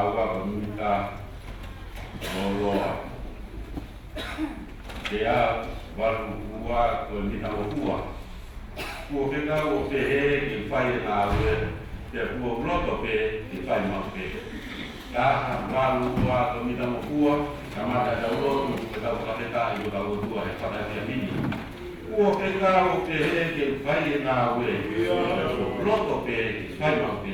wa minta loa dia baru buat minta buat buat kita buat he fai na we dia buat loto pe fai ma pe dah baru buat minta buat sama ada loto kita buat kita itu kalau dua pada dia ini buat kita buat he fai na we loto pe fai ma pe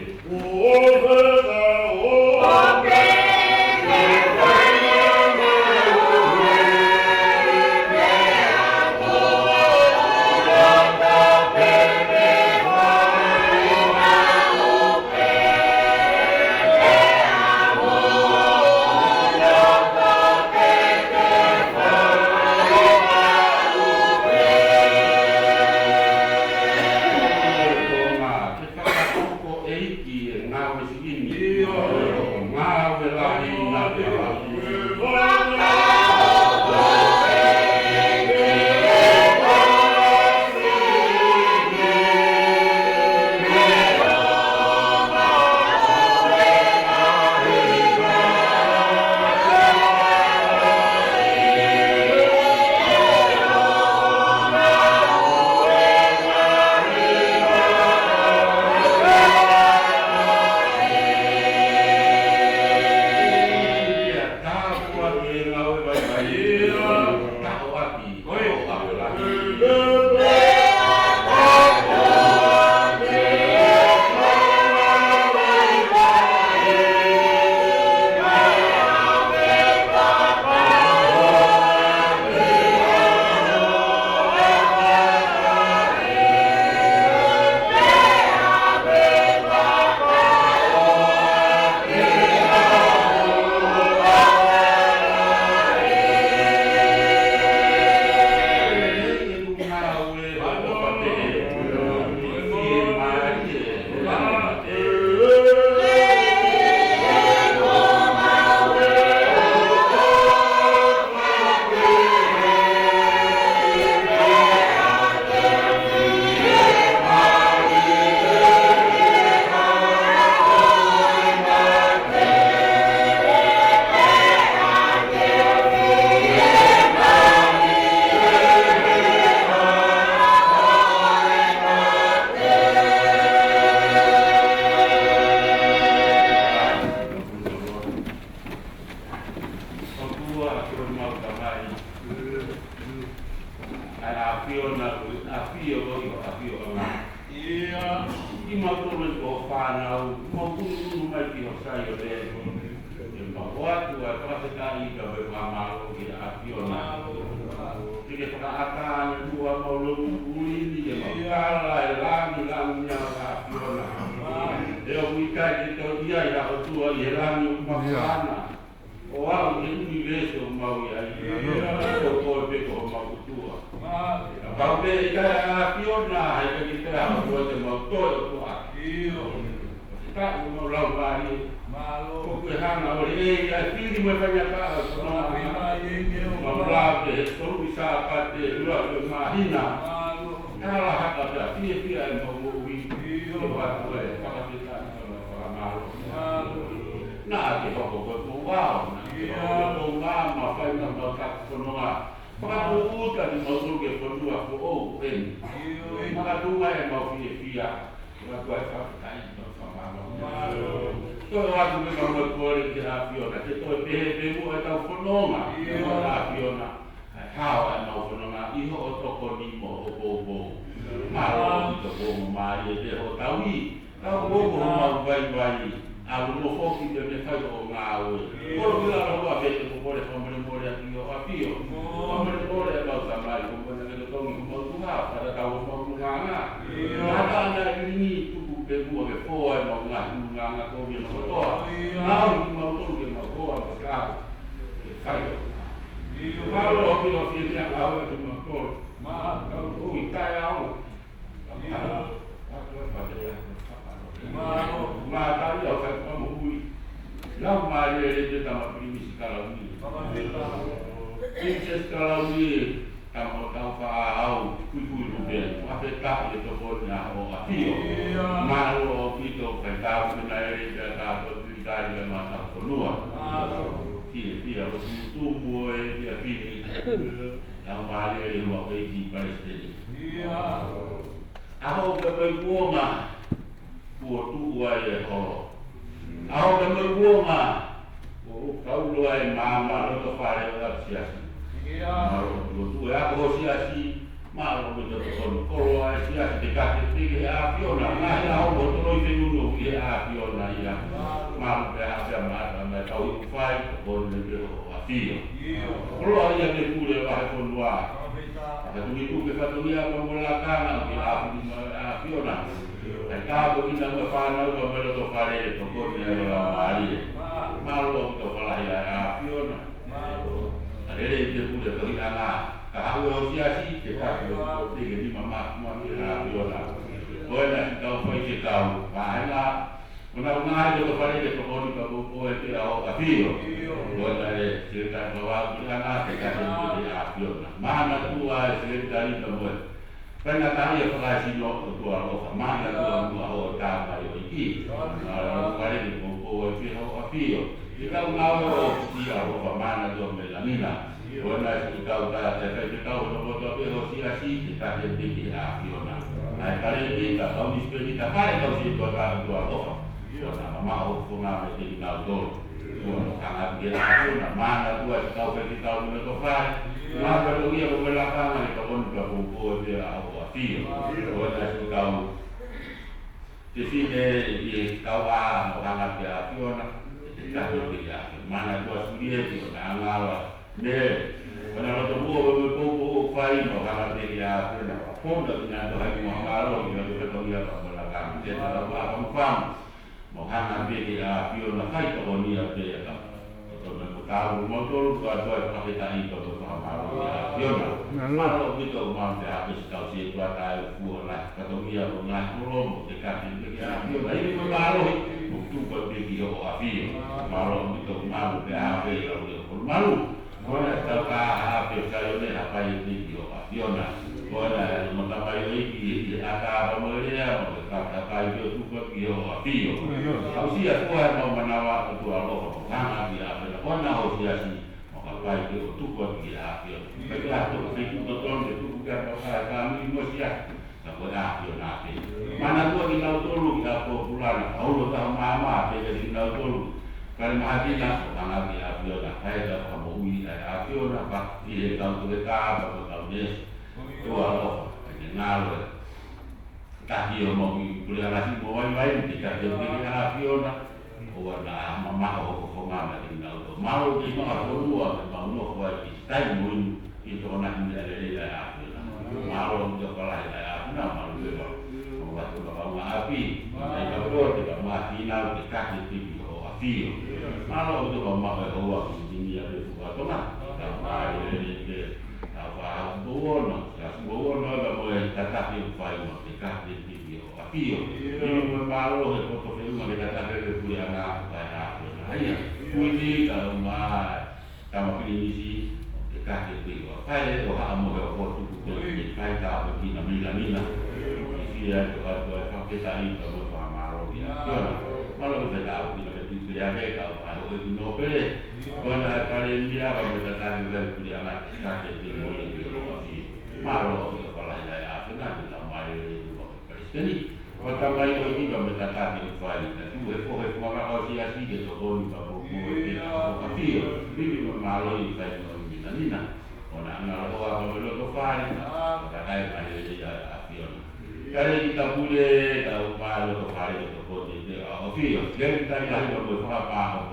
Princess kalau ni tamu fahau kui ben afeta itu pun ya o apio malu itu pentau menai data tali le mata konua. Ia o tumu ia pini. Yang bali le mo ke di Palestina. Ako ke mai kuonga. Kuo tu ai ho. Ako ke mai kuonga. O kau lo ai mama lo to fare la siasi. Lo tu ako siasi. Malo betul betul. Kalau Asia dekat itu ya Fiona, nah ya Allah terus itu dulu ya Fiona ya. Malu ya Asia mana mana tahu itu file pun lebih Afio. Kalau ada yang boleh bahas pun dua. Ada itu kita dunia pembelakangan di Fiona. Kalau kita berfana kalau betul file itu pun ya Mali. Malu betul file ya Fiona. Ada yang boleh terlihat. Kalau siasi kita perlu tiga lima makmum kita biola. Boleh kita pergi tahu. Baiklah, mana itu kepada kita perlu kita itu Afio. Boleh cerita bahwa kita nak kita itu Afio. Mana tua cerita ini kemudian. Karena tadi apa sih lo tua lo mana tua tahu itu. Kalau kepada kita perlu itu Afio. Kita mau dia apa mana tu melamina. Wala kita udah kita udah betul siasi kita jadi Fiona. Nah kali kita kalau misalnya kita kali kalau situ ada dua orang, Fiona mau punah jadi naudol. Fiona sangat dia Fiona mana dua kita udah kafir. Maka dia berbelakang itu pun berkumpul dia Fiona. Wala kita di sini kawan orang dia Fiona kita jadi mana dua sendiri itu nggak Wana watu fai no kama ya kuna fonda ina to hapo mangalo ina kutoka kwa balaka tena kwa mfano mohana bidi ya pio na fai to ni ya ta to na kutaru motor kwa kwa kita ito to mangalo ya pio na malo bito mambe hapo sikausi kwa ta kuona katomia kuna kulo dekati ya pio na ini mangalo mtu kwa bidi yo afio malo bito mambe hapo ya malo Bona toka saya ni apa ini dia Fiona. Bona mengapa ini ada pemerintah kata itu juga dia Fio. Usia kuat mau menawar itu Allah sangat dia. Bona usia si mengapa itu juga dia Fio. Begitu itu betul itu bukan kami usia. Kepada Fiona. Mana tu kita tolong kita popular. Allah tahu mama kita tolong. Kalau mati nak orang lagi Fiona, saya dah kamu ini ada Fiona, pak dia tahu tu kita, baru tahu ni, tu Allah, kenal, tak dia mau kuliah lagi mau main, kita jadi kita Fiona, orang mama mama tinggal tu, malu di mana kedua, mau buat kita pun itu orang ini ada Fiona, malu untuk kalau ada Fiona, malu juga, waktu bawa api, saya kalau tidak mati nak dekat di Fio. Kalau itu mama bawa ini ada buat mana? Apa ini? Apa bono? Bono ada boleh tetap di file dekat di Fio. Fio. Ini malu itu foto film mereka tak ada punya anak saya. Hanya ini kalau sama ini dekat di Fio. Saya itu kamu ada foto itu saya tahu begini mina. Dia itu ada kita ini kalau malu ya. Malu kita tahu dia kalau itu nopel, kalau kalian dia kalau kita tahu dari dia nak sakit di mulut itu, malu kalau saya apa kita malu itu Palestina. Kalau malu itu kalau kita tahu Palestina, itu orang Asia sih itu orang itu tapi ini malu itu saya mina. Orang kalau itu Palestina, kita malu itu Afio. Kalau kita boleh tahu malu itu Palestina. Afio, jadi kita ini harus berapa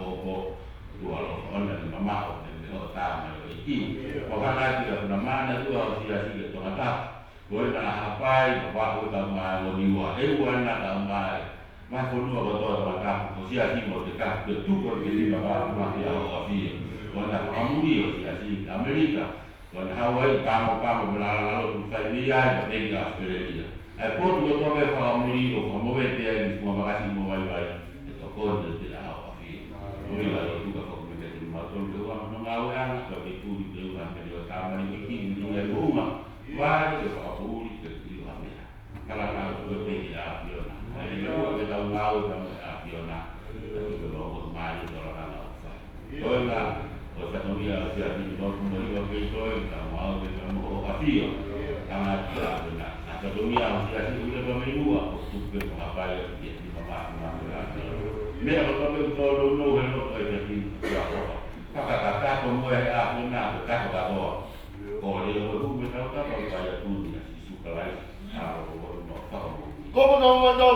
dua orang dan mama dan utama itu. Orang tidak mana tu harus siasat itu mata. Boleh nak apa? Bapak utama loniwa, nak tambah. Mas pun betul mata. Siasat mau dekat betul jadi bapak masih Afio. Kalau kamu dia siasat Amerika, kalau Hawaii kamu berlalu saya lihat jadi Australia. Pun betul kamu dia kamu betul semua makasih mau baik. Pun tidak Afio. Boleh juga Maksud orang mengawal seperti itu di dalam video sama ini di rumah. Wah itu apa boleh itu hamil. Kalau seperti Fiona, jadi kita tahu sama Fiona itu na o sa no ia ia ni no mo ia ke to ka mau ke mo o afio tanga ia na sa no ia ia si ia no me mua o tu ke ma pa ia ni ma me o to ke to no he no e te ki ia ko ka ko mo e a mo na ka ka ko o le o me ta ka pa ia tu ni si su ka lai a o no ka mo como no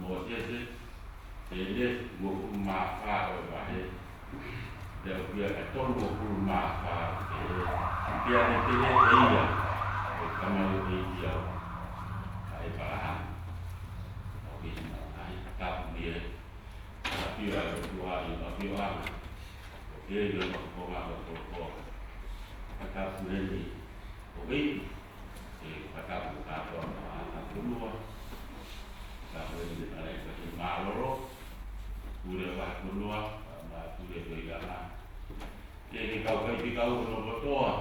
o ese ele mo ma fa o va he de o pia e tolu mo ma fa pia de te ia o kama o ia ai para o ki ai ta pia pia o tua i o pia o ke yo ko ma ko ata puleni o vei e ata pu a pulua ta puleni ale ko ma loro pure wa pulua ma pure ko igana ke kau kai kau no botoa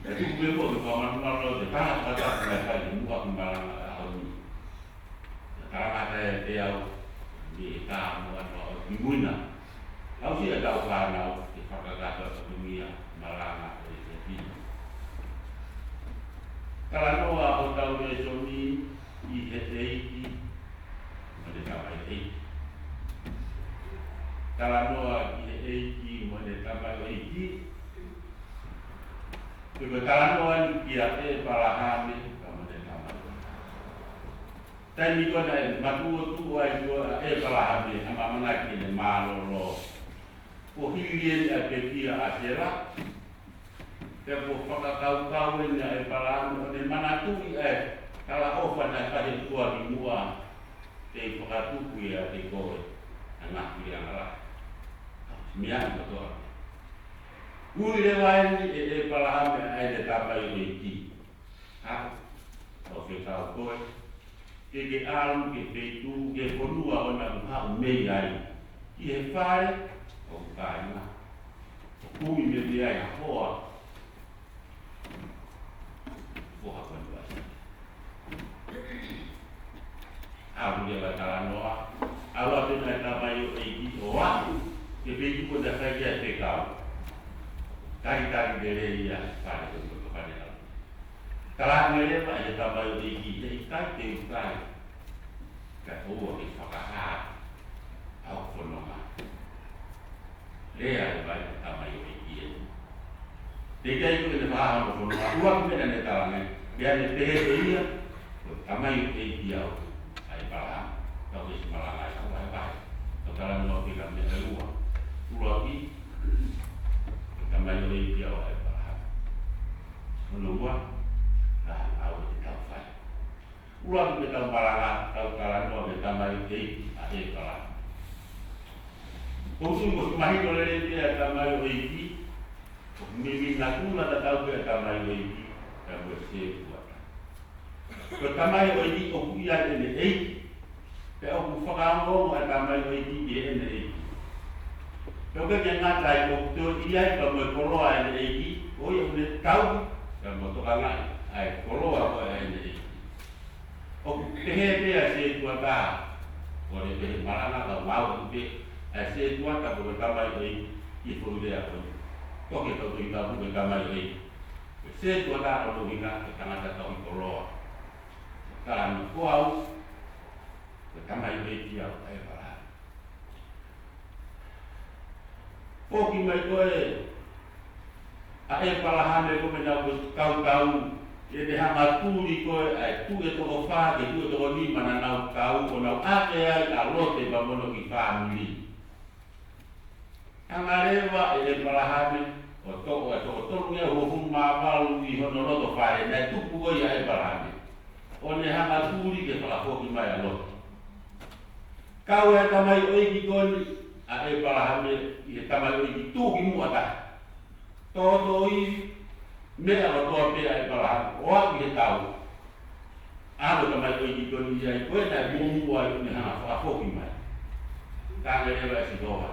e tu be mo ko ma ma lo de ta ta ta ni mu ka ma a ni ta ma ta e au di ta mo no di muina au si ada ka na di fa ka ta dunia malanga e ti kala no a o ta o e so ni I he teiki mo le tama i teiki kala noa I he eiki mo le tama i teiki Porque kala noa ni kia e palahame mo le tama i Tani kona e matuo tu ai kua e palahame ama manaki le malolo o hilien a pe kia a sera te po whakakau e e palahame o le manatui e kala ofa na kare tua di mua te whakatuku ia te koe ana ki angara mian kotoa ui le waini e palahame ai le tapa i o ki ha o ke tau koe ke alu ke peitu ke konua o na hau mei ai ki he whare o kaina ui me di ai hoa hoa koe Aku dia kata noa, awak tu nak tahu ini orang, jadi pun dah kerja sekau. Kari dia pada tu pada tu. Kalau mereka ada tahu ini, jadi kai. Kat awak ni fakah, awak pun noa. Dia ada tahu ini. Dia itu kita faham pun noa. Awak pun ada tahu ni. Dia ni dia. Kami dia ai para kau is malanga kau ai pai kau kalau mau kita ni luar ni kami dia ai para menunggu dah awak kita fai luar kita malanga kau kalau mau kita mai ai para Kau mahi boleh dia kami ini mimi nakuna tak tahu dia kami ini kami siapa Ko tamai o i o kuia ene ei. Pe o ku whakaango a tamai o i ene ei. Pe o ke ngata i o kuto i ai pa mo koroa ene ei. O i o ne tau ka mo toka ngai. Ai koroa ko ene ei. O te he pea se tua ka. O le pe marana ka mau o pe. Ai se tua ka ko tamai o i furu dea ko. Ko ke tau i ka ko tamai o i. Se tua ka o lo hinga ke tangata tau i koroa. Kalau kau pertama itu dia ay para. Poki mai koe ay parahan ko menjawab kau ini hanga turi koe ay tu itu ofa ke tu itu ni mana nau kau ko nau ake ay alo te bamono ki family. Hanga rewa ay parahan o to nge ho huma balu I hono to fare na tu ko ay parahan. O ne hanga turi ke whakapoki mai alo. Kau e tamai oi ki koni a e parahame I tamai oi ki tūki muata. Tō I mea lo tō pēr e parahame. O aki he tau. Aro tamai oi ki koni I ai koe nai mōmua I ne hanga whakapoki mai. Tānga ewa e si tōha.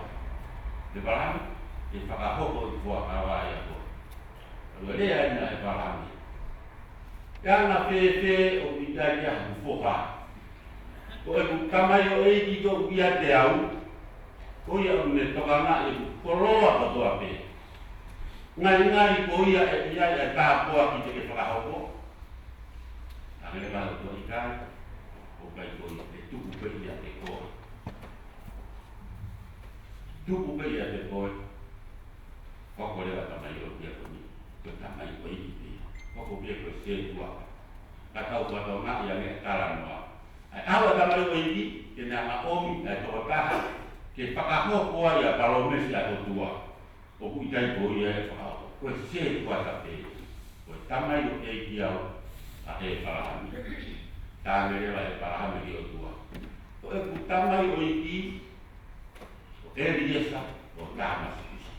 Te parahame e whakapoko I whakawa I ako. Alo rea ina e parahame. Kana fe o bitai ya fofa. Ko e kamai o e ki ko ia te au. Ko ia me toka na e koloa ko toa pe. Ngai ko ia e ta po ki te ke whakahoko. Ane ba to I kai. O kai ko ia te tuku pe ia te ko. Tuku pe ia te ko. Ko le ba mai o ia ko ni. Ko tamai ko I Koko bia ko se tua. Ka tau ko tau na ia ne taran wa. ai awa tamai o iki ke na ma omi ai to ta ke whakaho koa ia palomesi a tua o ku itai ko ia e whakao ko se kua ta pe ko tamai o e ki au a e parahami ta ngere la e parahami ki o tua ko e ku tamai o iki o e riesa o kama sikisi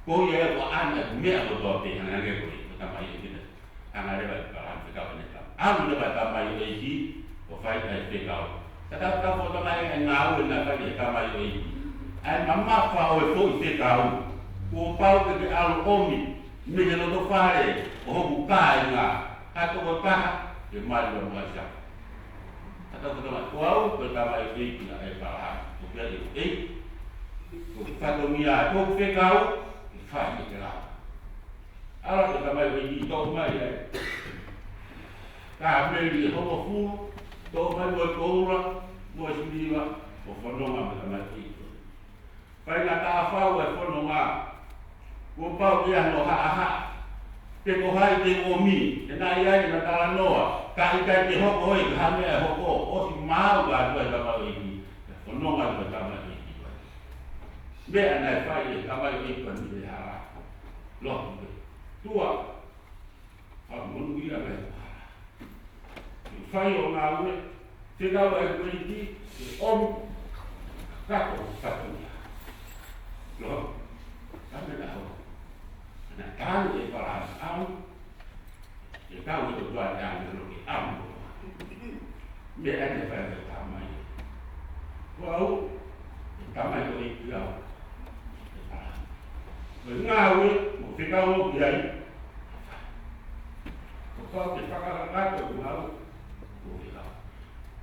ko ia e ko ana ku mea ko toa pe hanga nge ko i ko tamai o kina hanga rewa e parahami whika wane tam amu rewa tamai o iki o whai ai whikao tata ka fo tamai e ngau e na whai e tamai o iki ai mama fa o fo i te kau ko pau ke alu omi me no to fare o ho ka nga ka to ko ka e mai lo ma sa ata ko ma ko au ko ta mai ke ki ai pa ha ko ke e ko fa to mi a ko fe kau e fa ni ke la ala ko ta mai ki to mai ai ka me li ho fu to mai ko ko ra mo si wa o fo no ma ta mai ki pai na ta fa o fo no ma ko pau ia no ha te ko hai te o mi e na ia na ta noa ka i ka te hoko hoi ka me hoko o si mau ga ko ta ma i fo no ma ko ta ma i be ana fa i ta ma i ko ni ha lo tua ha mo ni ia me fa i o na u te ga wa ko i o ka ko fa lo kami tahu, nak tahu itu para am, dia tahu itu tuan yang berlebih am, dia ada pada tamai, wow, tamai itu ikut, mengawi, mesti kau biar, kau kita kata mengawi,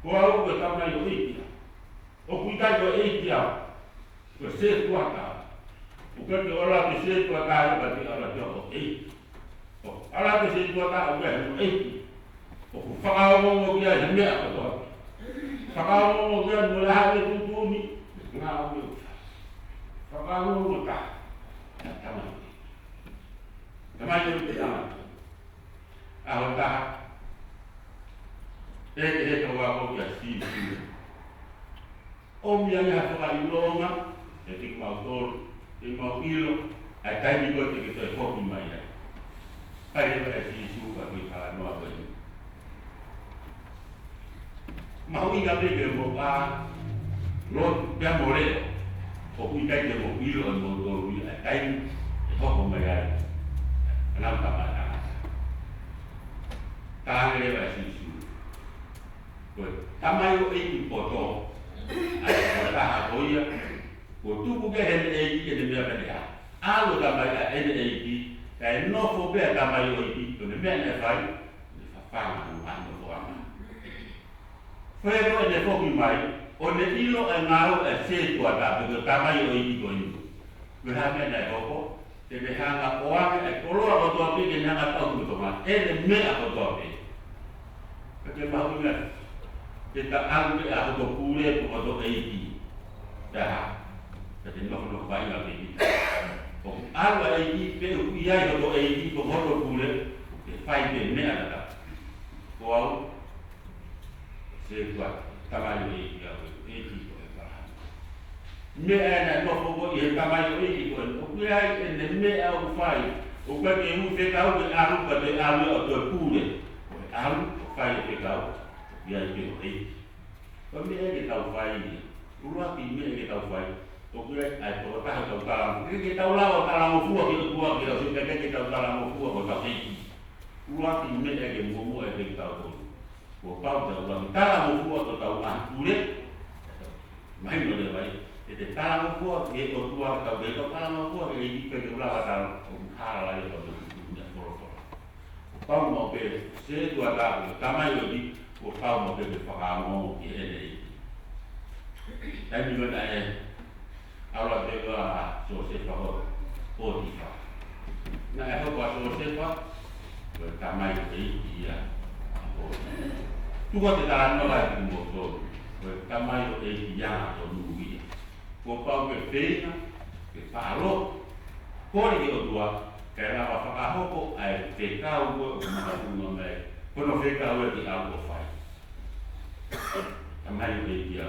wow, tamai itu ikut, kita itu ikut, bersesuatu. Bukan orang bisa tua kaya berarti orang jauh orang bisa tua kaya bukan fakau mau dia jemnya apa tu fakau mau dia mulai hari itu ni ngau fakau mau tak tamai itu tamai awak tak kawan mau dia sih om yang harus kali longa jadi motor e mau ilo ai tai ni ko te ke te foki mai ai pai e si su ka mi kala no abo ni mau inga be ke mo pa lo ya more o ku tai ke mo ilo no do ru ai tai e foko mai ai ana ta ma ta le ba si su ko tamai o e ki poto ai ko ta ha ko ia ko tu ku ke hele e ki de me ba alo ta mai ka ele e ki ka no fo be ta mai o ki to ne me ne fai ne fa fa ma no ando ko ama fe ro ne fo ki mai o ne ilo e ngao e se to ta be ta mai o ki ko ni ko ha me na ko te be ha nga o ame e ko lo ko to pe ke na ka to to ma e ne me a ko to pe ke ma hu ne ke ta alo e a ko pure ko to e ki ta jadi no baik lagi. Oh, alwa ini pe iya yo do ini ko hodo kule fai be me ada. Ko se kwa tamayo ini ya ini ko ba. Me ana no ko ye tamayo ini ko ko ya ne me au fai. O ka ke mu fe ka o alu ba de alu do kule. Alu fai fe ka ya ke o ini. Ko me ke ka fai ni. Ua pi me ke ka fai. Oke, ayo kita tahu kalau kita tahu lah kalau mau buat kita sudah kita kalau mau buat kita ini, uang ini lagi mau kita tahu, bapak dah uang kalau mau buat kita tahu boleh, main boleh baik, jadi kalau mau buat kita tahu kita kalau mau buat kita ulang kalau hal lain kalau tidak berapa, bapak mau beli sesuatu apa, kamai lagi, bapak mau beli pakamu ini, dan juga ada ahora tengo a Josefa Potifa. Na e ho a Josefa, pues tamai e ia. Tu ko te tara no la ki mo to, pues tamai e ia to nui. Ko pa ke feina, ke paro. Ko ni o tua, ke na wa fa ho ko ai te ka o ko ma ku no me. Ko no fe ka o ti a ko fai. Tamai o dia.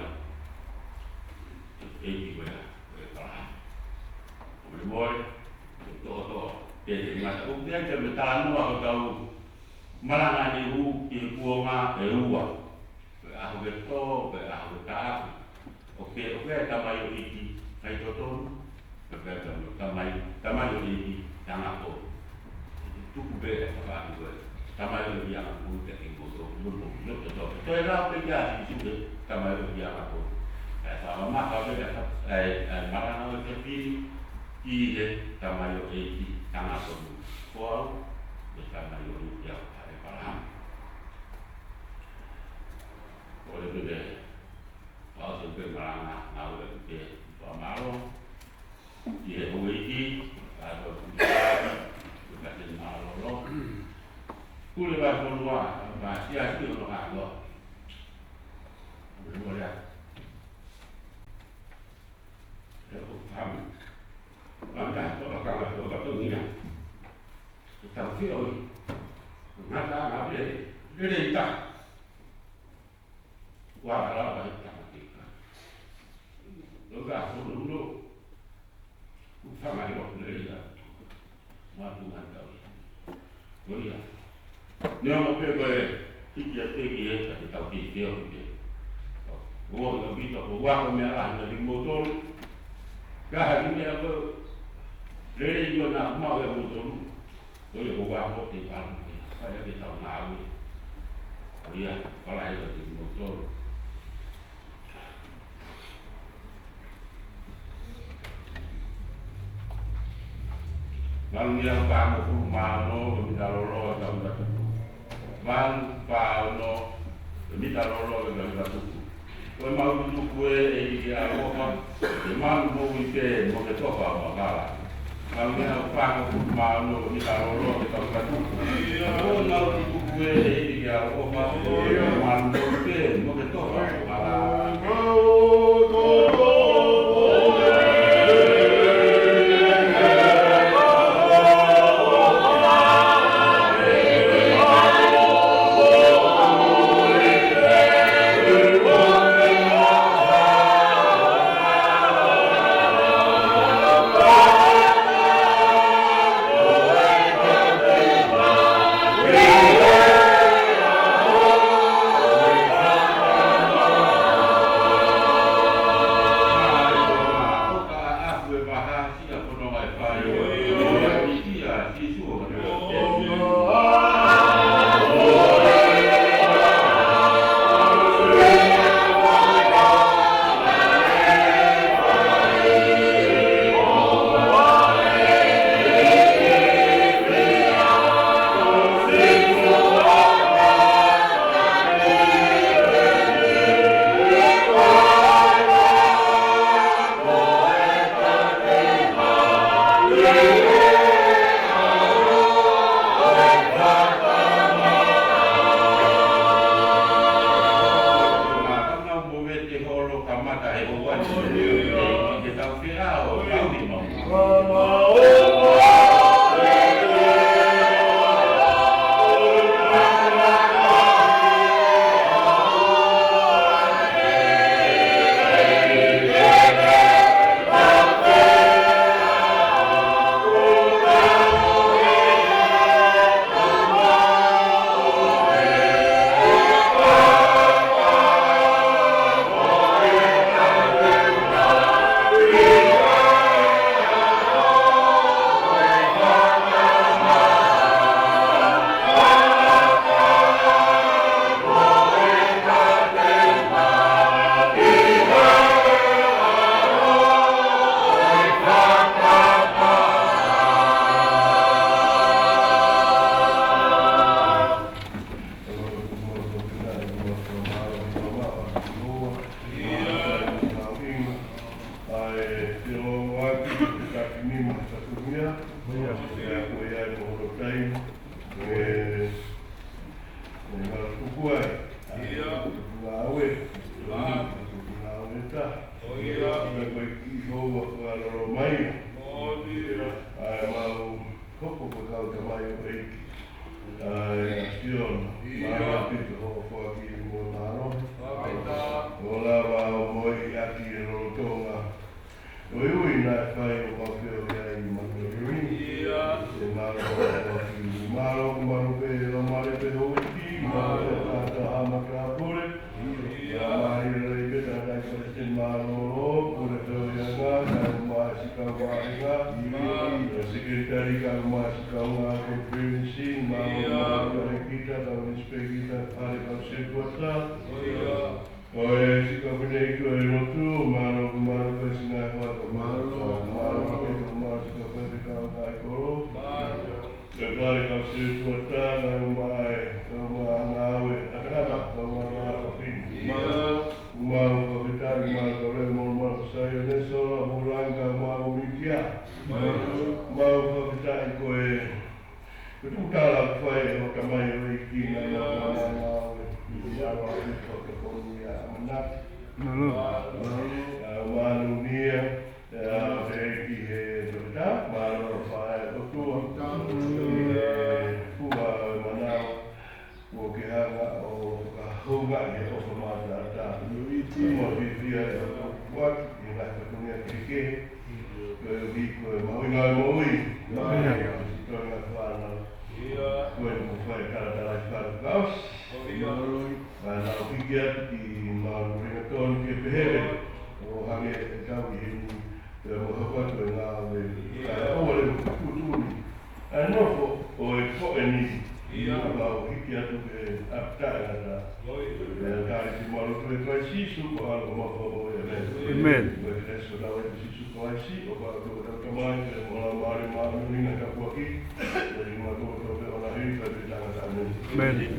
Eki wea, para. O moi, to. Te mata o te te metano o tau. Maranga ni hu I kuonga e ua. A ho to, a ho ta. O tamai o iki, ai totonu. Tamai o iki, tanga ko. Tuku be pa ko. Tamai o ia ko te ko to. To era pe ya si tu tamai o ia ko. Sama maka be maranga o te pi I tamai o iki, tanga ko. Ko tamai o ia para. Oleh itu deh, kalau sampai marana, nahu itu pamalo, dia uiki, atau kita kasih malo, kulit berpuluh, masih ada orang ada, boleh, kami, kalau ni, kita feel, nada, dia tak. Wah, apa kita kita. Loga dulu, sama itu lelaki. Matu mantau. Boleh. Ni orang pergi pergi tapi tahu dia. Gua nak kita gua merah dari motor. Kah ini apa? Lelaki juga nak mau motor. Boleh gua mau di dalam. Saya kita tahu. Dia kalau ada di motor. Mang yang kamu kumano, minta lolo, kamu tak tuku. Mang pano, minta lolo, kamu tak tuku. Kau mau tuku dia apa? Mang mau ite, mau ketok apa kala. Mang yang kamu kumano, minta lolo, kamu tak tuku. Kau mau tuku dia apa? Mang mau ite, mau ketok apa kala. Mara pito ho fo ki mo naro. Ola wa o moi aki e rotonga. Oi na kai o ka o ya I ma ri. Se mara o ki maro maru pe o mare pe ho ki ma ta ama ka pure. Ya mai re pe ta na ko se maro pure to ya ga na ma si ka wa ga. Sekretari ka ma si ka wa ko prinsi ma kita kalau kita hari kalau sekolah, si kau punya itu itu malu kesinga malu si kau punya kau kau sekali kau sekolah lalu ngawe apa kau malu kau kita malu saya ni soal bulan malu mikir malu kau kita ikut Kutala fai o kamai o iki na ya wa ko ko ya manat malu nia ya ki he ta malu fai o tu kuwa manau o ke hanga o ka hunga e o ma ta mo dia wa ni la ko ni ke ko vi ko mo nga Bueno, fue cara para caos. Para oficiar y manutención que pere o hage tawi de mohabat na de o le futuri. Ano o e eni ba oficiar que apta na cara de malu que faz isso com algo mo Amen. Eso da o si su faz isso o ba do tamanho o mare malu ni na ka aqui. Amen.